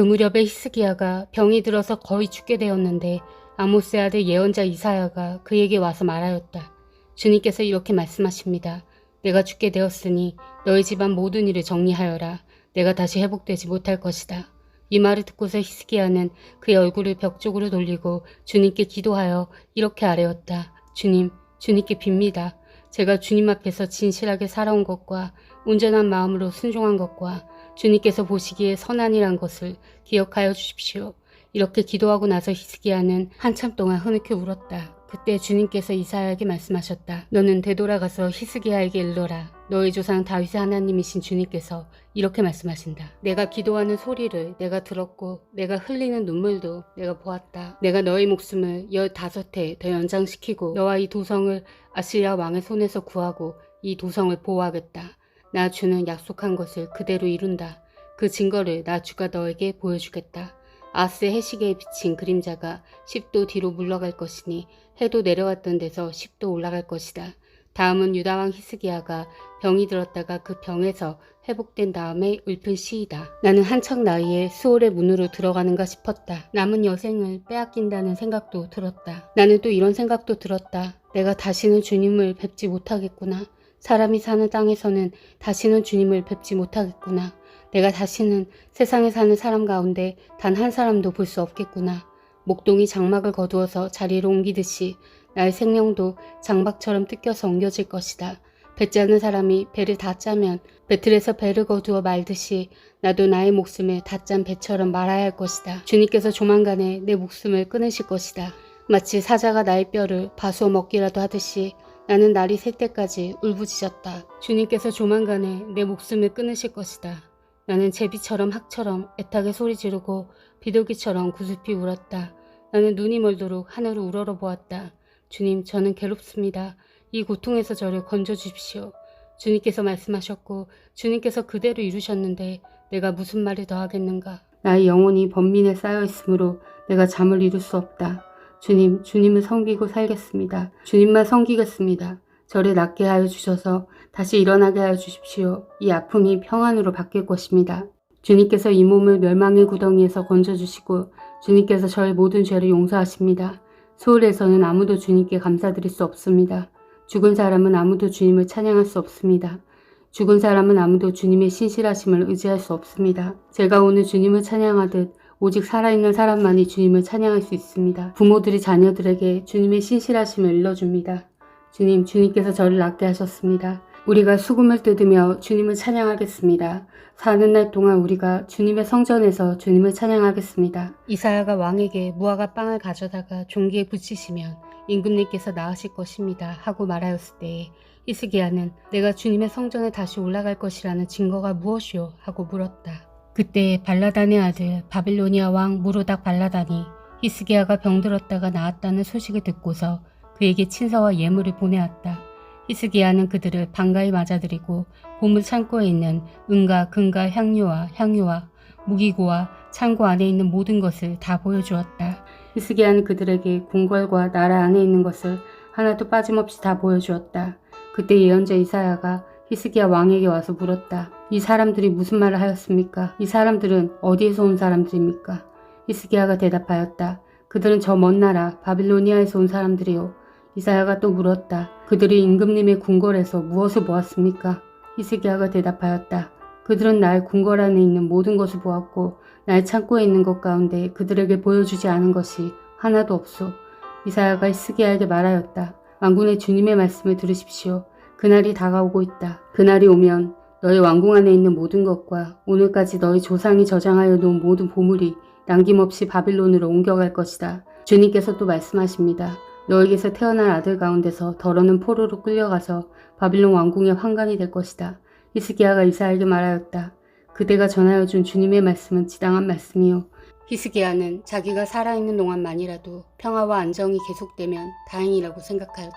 그 무렵에 히스기야가 병이 들어서 거의 죽게 되었는데 아모스의 아들 예언자 이사야가 그에게 와서 말하였다. 주님께서 이렇게 말씀하십니다. 내가 죽게 되었으니 너희 집안 모든 일을 정리하여라. 내가 다시 회복되지 못할 것이다. 이 말을 듣고서 히스기야는 그의 얼굴을 벽 쪽으로 돌리고 주님께 기도하여 이렇게 아뢰었다. 주님, 주님께 빕니다. 제가 주님 앞에서 진실하게 살아온 것과 온전한 마음으로 순종한 것과 주님께서 보시기에 선한이란 것을 기억하여 주십시오. 이렇게 기도하고 나서 히스기야는 한참 동안 흐느껴 울었다. 그때 주님께서 이사야에게 말씀하셨다. 너는 되돌아가서 히스기야에게 일러라. 너의 조상 다윗의 하나님이신 주님께서 이렇게 말씀하신다. 내가 기도하는 소리를 내가 들었고 내가 흘리는 눈물도 내가 보았다. 내가 너의 목숨을 15해 더 연장시키고 너와 이 도성을 아시리아 왕의 손에서 구하고 이 도성을 보호하겠다. 나 주는 약속한 것을 그대로 이룬다. 그 증거를 나 주가 너에게 보여주겠다. 아스의 해시계에 비친 그림자가 10도 뒤로 물러갈 것이니 해도 내려왔던 데서 10도 올라갈 것이다. 다음은 유다왕 히스기야가 병이 들었다가 그 병에서 회복된 다음에 읊은 시이다. 나는 한창 나이에 수월의 문으로 들어가는가 싶었다. 남은 여생을 빼앗긴다는 생각도 들었다. 나는 또 이런 생각도 들었다. 내가 다시는 주님을 뵙지 못하겠구나. 사람이 사는 땅에서는 다시는 주님을 뵙지 못하겠구나. 내가 다시는 세상에 사는 사람 가운데 단 한 사람도 볼 수 없겠구나. 목동이 장막을 거두어서 자리로 옮기듯이 나의 생명도 장막처럼 뜯겨서 옮겨질 것이다. 배 짜는 사람이 배를 다 짜면 배틀에서 배를 거두어 말듯이 나도 나의 목숨을 다 짠 배처럼 말아야 할 것이다. 주님께서 조만간에 내 목숨을 끊으실 것이다. 마치 사자가 나의 뼈를 바수어 먹기라도 하듯이 나는 날이 새 때까지 울부짖었다. 주님께서 조만간에 내 목숨을 끊으실 것이다. 나는 제비처럼 학처럼 애타게 소리 지르고 비둘기처럼 구슬피 울었다. 나는 눈이 멀도록 하늘을 우러러 보았다. 주님, 저는 괴롭습니다. 이 고통에서 저를 건져주십시오. 주님께서 말씀하셨고 주님께서 그대로 이루셨는데 내가 무슨 말을 더 하겠는가. 나의 영혼이 번민에 쌓여있으므로 내가 잠을 이룰 수 없다. 주님, 주님을 섬기고 살겠습니다. 주님만 섬기겠습니다. 저를 낫게 하여 주셔서 다시 일어나게 하여 주십시오. 이 아픔이 평안으로 바뀔 것입니다. 주님께서 이 몸을 멸망의 구덩이에서 건져주시고 주님께서 저의 모든 죄를 용서하십니다. 소울에서는 아무도 주님께 감사드릴 수 없습니다. 죽은 사람은 아무도 주님을 찬양할 수 없습니다. 죽은 사람은 아무도 주님의 신실하심을 의지할 수 없습니다. 제가 오늘 주님을 찬양하듯 오직 살아있는 사람만이 주님을 찬양할 수 있습니다. 부모들이 자녀들에게 주님의 신실하심을 일러줍니다. 주님, 주님께서 저를 낫게 하셨습니다. 우리가 수금을 뜯으며 주님을 찬양하겠습니다. 사는 날 동안 우리가 주님의 성전에서 주님을 찬양하겠습니다. 이사야가 왕에게 무화과 빵을 가져다가 종기에 붙이시면 임금님께서 나으실 것입니다 하고 말하였을 때에 히스기야는 내가 주님의 성전에 다시 올라갈 것이라는 증거가 무엇이오 하고 물었다. 그때 발라단의 아들 바빌로니아 왕 무로닥 발라단이 히스기야가 병들었다가 나았다는 소식을 듣고서 그에게 친서와 예물을 보내왔다. 히스기야는 그들을 반가이 맞아들이고 보물 창고에 있는 은과 금과 향유와 무기고와 창고 안에 있는 모든 것을 다 보여주었다. 히스기야는 그들에게 궁궐과 나라 안에 있는 것을 하나도 빠짐없이 다 보여주었다. 그때 예언자 이사야가 히스기야 왕에게 와서 물었다. 이 사람들이 무슨 말을 하였습니까? 이 사람들은 어디에서 온 사람들입니까? 히스기야가 대답하였다. 그들은 저 먼 나라 바빌로니아에서 온 사람들이요. 이사야가 또 물었다. 그들이 임금님의 궁궐에서 무엇을 보았습니까? 히스기야가 대답하였다. 그들은 나의 궁궐 안에 있는 모든 것을 보았고 나의 창고에 있는 것 가운데 그들에게 보여주지 않은 것이 하나도 없소. 이사야가 히스기야에게 말하였다. 만군의 주님의 말씀을 들으십시오. 그날이 다가오고 있다. 그날이 오면 너의 왕궁 안에 있는 모든 것과 오늘까지 너희 조상이 저장하여 놓은 모든 보물이 남김없이 바빌론으로 옮겨갈 것이다. 주님께서 또 말씀하십니다. 너에게서 태어난 아들 가운데서 더러는 포로로 끌려가서 바빌론 왕궁의 환관이 될 것이다. 히스기야가 이사야에게 말하였다. 그대가 전하여 준 주님의 말씀은 지당한 말씀이요. 히스기야는 자기가 살아있는 동안만이라도 평화와 안정이 계속되면 다행이라고 생각하였다.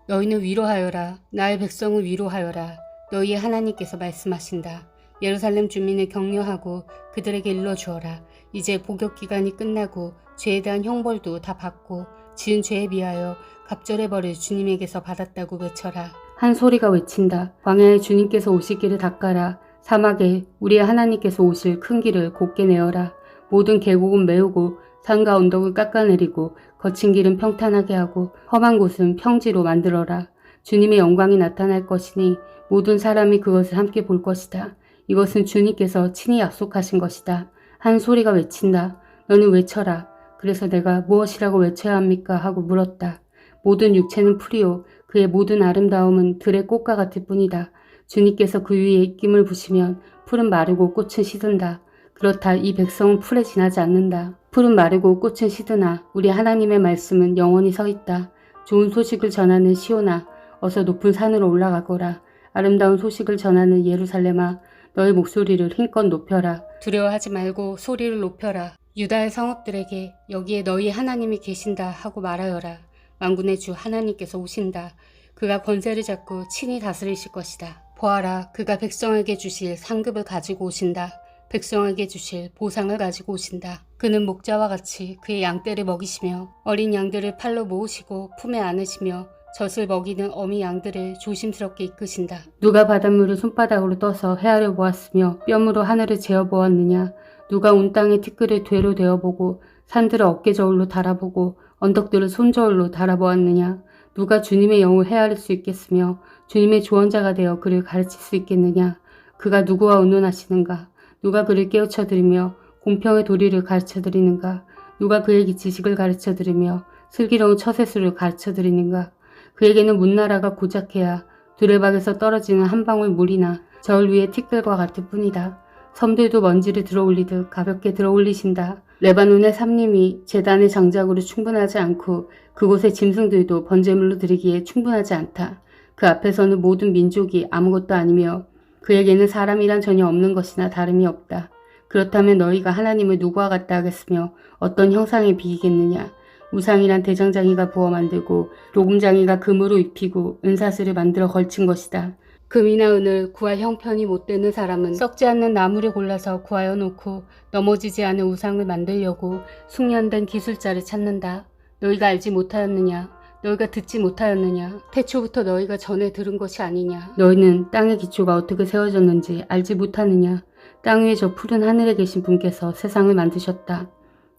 너희는 위로하여라. 나의 백성을 위로하여라. 너희의 하나님께서 말씀하신다. 예루살렘 주민을 격려하고 그들에게 일러주어라. 이제 복역 기간이 끝나고 죄에 대한 형벌도 다 받고 지은 죄에 비하여 갑절의 벌을 주님에게서 받았다고 외쳐라. 한 소리가 외친다. 광야에 주님께서 오실 길을 닦아라. 사막에 우리의 하나님께서 오실 큰 길을 곧게 내어라. 모든 계곡은 메우고 산과 언덕을 깎아내리고 거친 길은 평탄하게 하고 험한 곳은 평지로 만들어라. 주님의 영광이 나타날 것이니 모든 사람이 그것을 함께 볼 것이다. 이것은 주님께서 친히 약속하신 것이다. 한 소리가 외친다. 너는 외쳐라. 그래서 내가 무엇이라고 외쳐야 합니까? 하고 물었다. 모든 육체는 풀이요. 그의 모든 아름다움은 들의 꽃과 같을 뿐이다. 주님께서 그 위에 입김을 부시면 풀은 마르고 꽃은 시든다. 그렇다 이 백성은 풀에 지나지 않는다. 풀은 마르고 꽃은 시드나 우리 하나님의 말씀은 영원히 서 있다. 좋은 소식을 전하는 시온아, 어서 높은 산으로 올라가거라. 아름다운 소식을 전하는 예루살렘아, 너의 목소리를 힘껏 높여라. 두려워하지 말고 소리를 높여라. 유다의 성읍들에게 여기에 너희 하나님이 계신다 하고 말하여라. 만군의 주 하나님께서 오신다. 그가 권세를 잡고 친히 다스리실 것이다. 보아라, 그가 백성에게 주실 상급을 가지고 오신다. 백성에게 주실 보상을 가지고 오신다. 그는 목자와 같이 그의 양떼를 먹이시며 어린 양들을 팔로 모으시고 품에 안으시며 젖을 먹이는 어미 양들을 조심스럽게 이끄신다. 누가 바닷물을 손바닥으로 떠서 헤아려 보았으며 뼘으로 하늘을 재어 보았느냐. 누가 온 땅의 티끌을 되로 되어보고 산들을 어깨저울로 달아보고 언덕들을 손저울로 달아보았느냐. 누가 주님의 영을 헤아릴 수 있겠으며 주님의 조언자가 되어 그를 가르칠 수 있겠느냐. 그가 누구와 의논하시는가. 누가 그를 깨우쳐드리며 공평의 도리를 가르쳐드리는가. 누가 그에게 지식을 가르쳐드리며 슬기로운 처세술을 가르쳐드리는가. 그에게는 문나라가 고작해야 두레박에서 떨어지는 한 방울 물이나 저울 위의 티끌과 같을 뿐이다. 섬들도 먼지를 들어올리듯 가볍게 들어올리신다. 레바논의 삼림이 제단의 장작으로 충분하지 않고 그곳의 짐승들도 번제물로 드리기에 충분하지 않다. 그 앞에서는 모든 민족이 아무것도 아니며 그에게는 사람이란 전혀 없는 것이나 다름이 없다. 그렇다면 너희가 하나님을 누구와 같다 하겠으며 어떤 형상에 비기겠느냐. 우상이란 대장장이가 부어 만들고 도금장이가 금으로 입히고 은사슬을 만들어 걸친 것이다. 금이나 은을 구할 형편이 못 되는 사람은 썩지 않는 나무를 골라서 구하여 놓고 넘어지지 않은 우상을 만들려고 숙련된 기술자를 찾는다. 너희가 알지 못하였느냐? 너희가 듣지 못하였느냐? 태초부터 너희가 전에 들은 것이 아니냐? 너희는 땅의 기초가 어떻게 세워졌는지 알지 못하느냐? 땅 위에 저 푸른 하늘에 계신 분께서 세상을 만드셨다.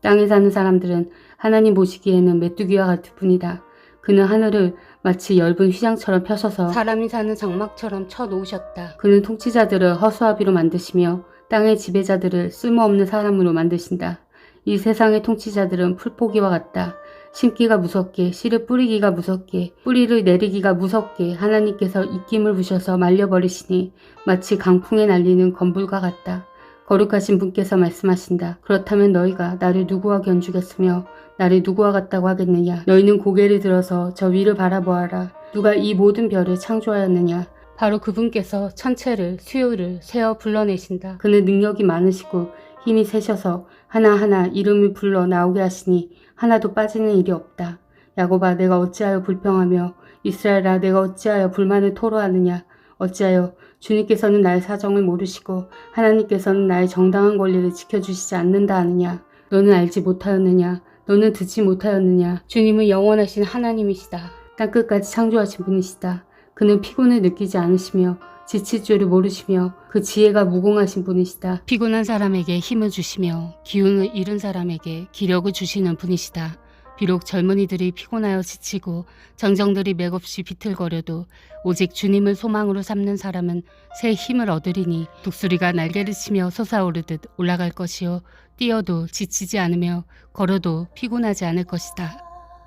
땅에 사는 사람들은 하나님 보시기에는 메뚜기와 같을 뿐이다. 그는 하늘을 마치 엷은 휘장처럼 펴셔서 사람이 사는 장막처럼 쳐놓으셨다. 그는 통치자들을 허수아비로 만드시며 땅의 지배자들을 쓸모없는 사람으로 만드신다. 이 세상의 통치자들은 풀포기와 같다. 심기가 무섭게, 씨를 뿌리기가 무섭게, 뿌리를 내리기가 무섭게 하나님께서 입김을 부셔서 말려버리시니 마치 강풍에 날리는 건불과 같다. 거룩하신 분께서 말씀하신다. 그렇다면 너희가 나를 누구와 견주겠으며 나를 누구와 같다고 하겠느냐. 너희는 고개를 들어서 저 위를 바라보아라. 누가 이 모든 별을 창조하였느냐. 바로 그분께서 천체를 수요를 세어 불러내신다. 그는 능력이 많으시고 힘이 세셔서 하나하나 이름을 불러 나오게 하시니 하나도 빠지는 일이 없다. 야곱아, 내가 어찌하여 불평하며 이스라엘아, 내가 어찌하여 불만을 토로하느냐. 어찌하여 주님께서는 나의 사정을 모르시고 하나님께서는 나의 정당한 권리를 지켜주시지 않는다 하느냐. 너는 알지 못하였느냐. 너는 듣지 못하였느냐. 주님은 영원하신 하나님이시다. 땅끝까지 창조하신 분이시다. 그는 피곤을 느끼지 않으시며 지칠 줄을 모르시며 그 지혜가 무공하신 분이시다. 피곤한 사람에게 힘을 주시며 기운을 잃은 사람에게 기력을 주시는 분이시다. 비록 젊은이들이 피곤하여 지치고 정정들이 맥없이 비틀거려도 오직 주님을 소망으로 삼는 사람은 새 힘을 얻으리니 독수리가 날개를 치며 솟아오르듯 올라갈 것이요 뛰어도 지치지 않으며 걸어도 피곤하지 않을 것이다.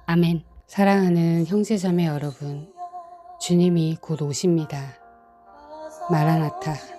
아멘. 사랑하는 형제자매 여러분, 주님이 곧 오십니다. 마라나타.